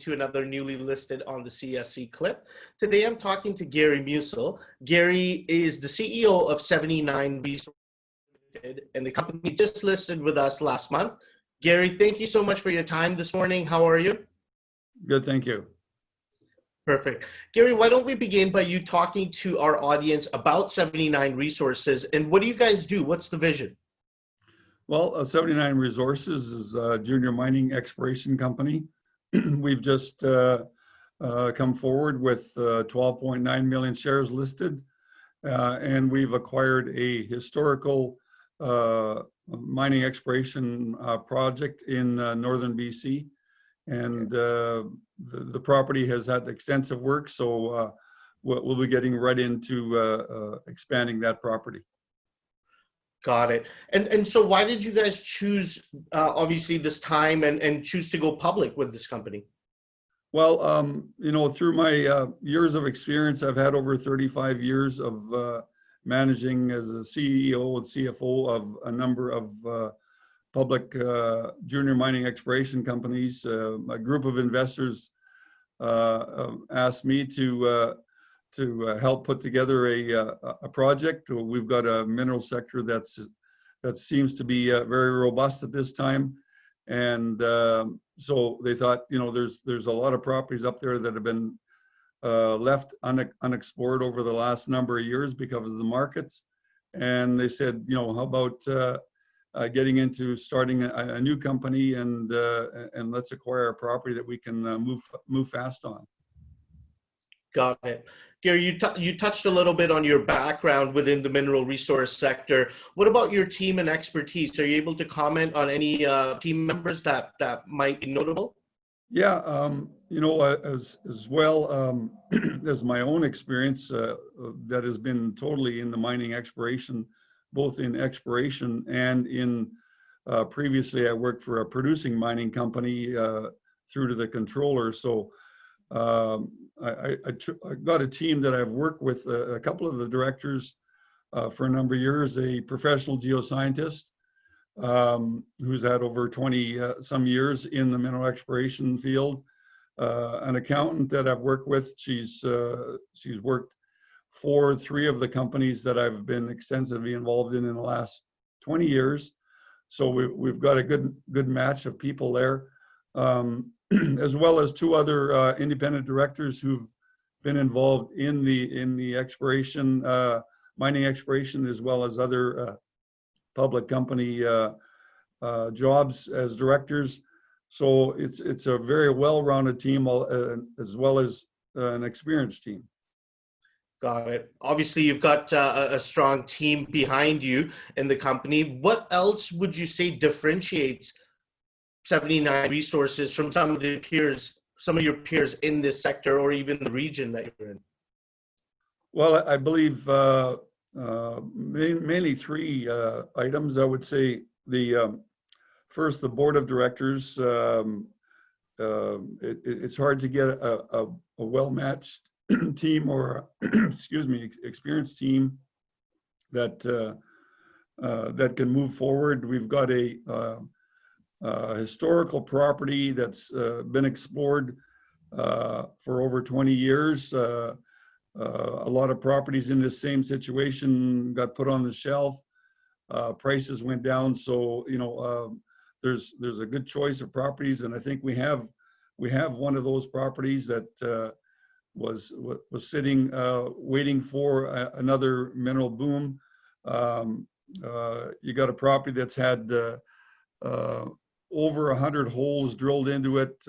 to another newly listed on the CSE clip. Today I'm talking to Gary Musil. Gary is the CEO of 79 Resources Ltd, and the company just listed with us last month. Gary, thank you so much for your time this morning. How are you? Good, thank you. Perfect. Gary, why don't we begin by you talking to our audience about 79 Resources and what do you guys do? What's the vision? Well, 79 Resources is a junior mining exploration company. We've just come forward with 12.9 million shares listed, and we've acquired a historical mining exploration project in northern BC. And the property has had extensive work, so we'll be getting right into expanding that property. Got it. And so why did you guys choose, obviously, this time and choose to go public with this company? Well, you know, through my years of experience, I've had over 35 years of managing as a CEO and CFO of a number of public junior mining exploration companies. A group of investors asked me to help put together a project. We've got a mineral sector that seems to be very robust at this time, and so they thought, you know, there's a lot of properties up there that have been left unexplored over the last number of years because of the markets, and they said, you know, how about getting into starting a new company and let's acquire a property that we can move fast on. Got it. Gary, you touched a little bit on your background within the mineral resource sector. What about your team and expertise? Are you able to comment on any team members that might be notable? Yeah, you know, as well as my own experience that has been totally in the mining exploration, both in exploration and in previously I worked for a producing mining company through to the controller. So I got a team that I've worked with, a couple of the directors for a number of years, a professional geoscientist who's had over 20 some years in the mineral exploration field, an accountant that I've worked with. She's worked for 3 of the companies that I've been extensively involved in the last 20 years. So we've got a good match of people there. As well as 2 other independent directors who've been involved in the exploration, mining exploration, as well as other public company jobs as directors. So it's a very well-rounded team, as well as an experienced team. Got it. Obviously, you've got a strong team behind you in the company. What else would you say differentiates 79 Resources from some of your peers in this sector or even the region that you're in? Well, I believe mainly 3 items. I would say first, the board of directors. It's hard to get a well-matched team or excuse me, experienced team that can move forward. We've got a historical property that's been explored for over 20 years. A lot of properties in the same situation got put on the shelf. Prices went down, so you know there's a good choice of properties, and I think we have one of those properties that was sitting waiting for another mineral boom. You got a property that's had over 100 holes drilled into it,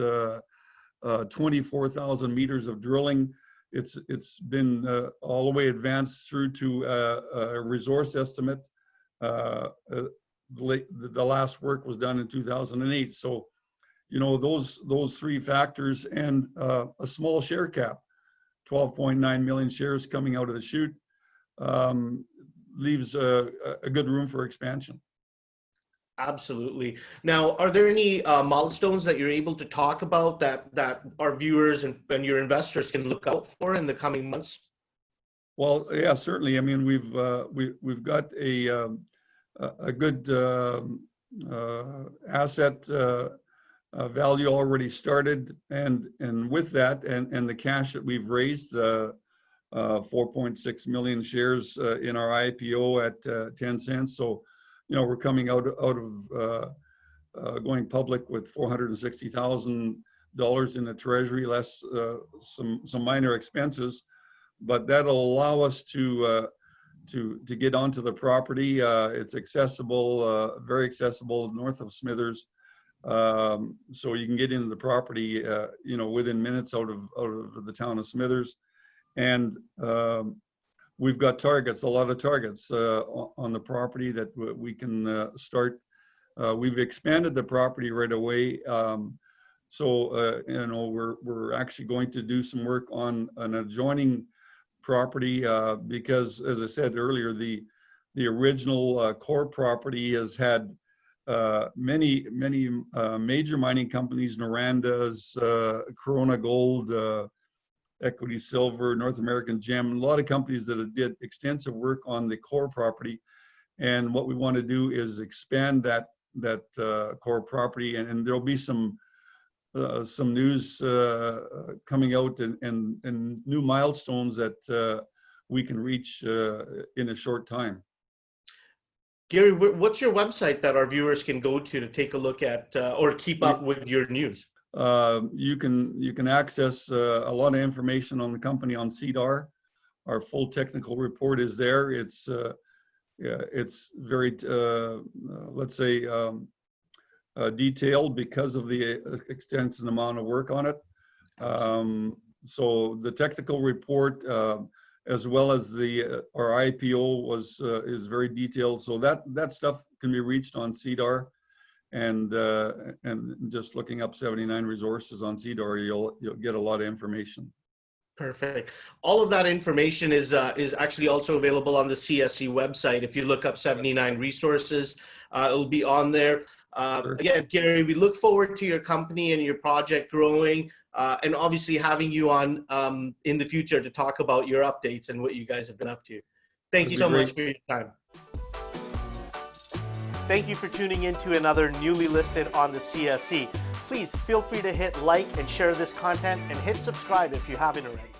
24,000 meters of drilling. It's been all the way advanced through to a resource estimate. The last work was done in 2008. So, you know, those 3 factors and a small share cap, 12.9 million shares coming out of the chute, leaves a good room for expansion. Absolutely. Now, are there any milestones that you're able to talk about that our viewers and your investors can look out for in the coming months? Well, yeah, certainly. I mean, we've got a good asset value already started, and with that and the cash that we've raised, 4.6 million shares in our IPO at 10 cents. So, you know, we're coming out of going public with $460,000 in the treasury, less some minor expenses, but that'll allow us to get onto the property. It's accessible, very accessible, north of Smithers. So you can get into the property, you know, within minutes out of the town of Smithers. And we've got targets, a lot of targets on the property that we can start. We've expanded the property right away. So, you know, we're actually going to do some work on an adjoining property because, as I said earlier, the original core property has had many major mining companies, Noranda's, Corona Gold, Equity Silver, North American Gem, a lot of companies that did extensive work on the core property. And what we want to do is expand that core property, and there'll be some news coming out and new milestones that we can reach in a short time. Gary, what's your website that our viewers can go to take a look at or keep up with your news? You can access a lot of information on the company on SNR. Our full technical report is there. It's very let's say detailed because of the extensive amount of work on it. So the technical report, as well as our IPO is very detailed. So that stuff can be reached on CDR, and just looking up 79 Resources on CDR, you'll get a lot of information. Perfect. All of that information is actually also available on the CSE website. If you look up 79 Resources, it'll be on there. Sure. Again, Gary, we look forward to your company and your project growing, and obviously having you on in the future to talk about your updates and what you guys have been up to. Thank you so much for your time. Thank you for tuning in to another newly listed on the CSE. Please feel free to hit like and share this content, and hit subscribe if you haven't already.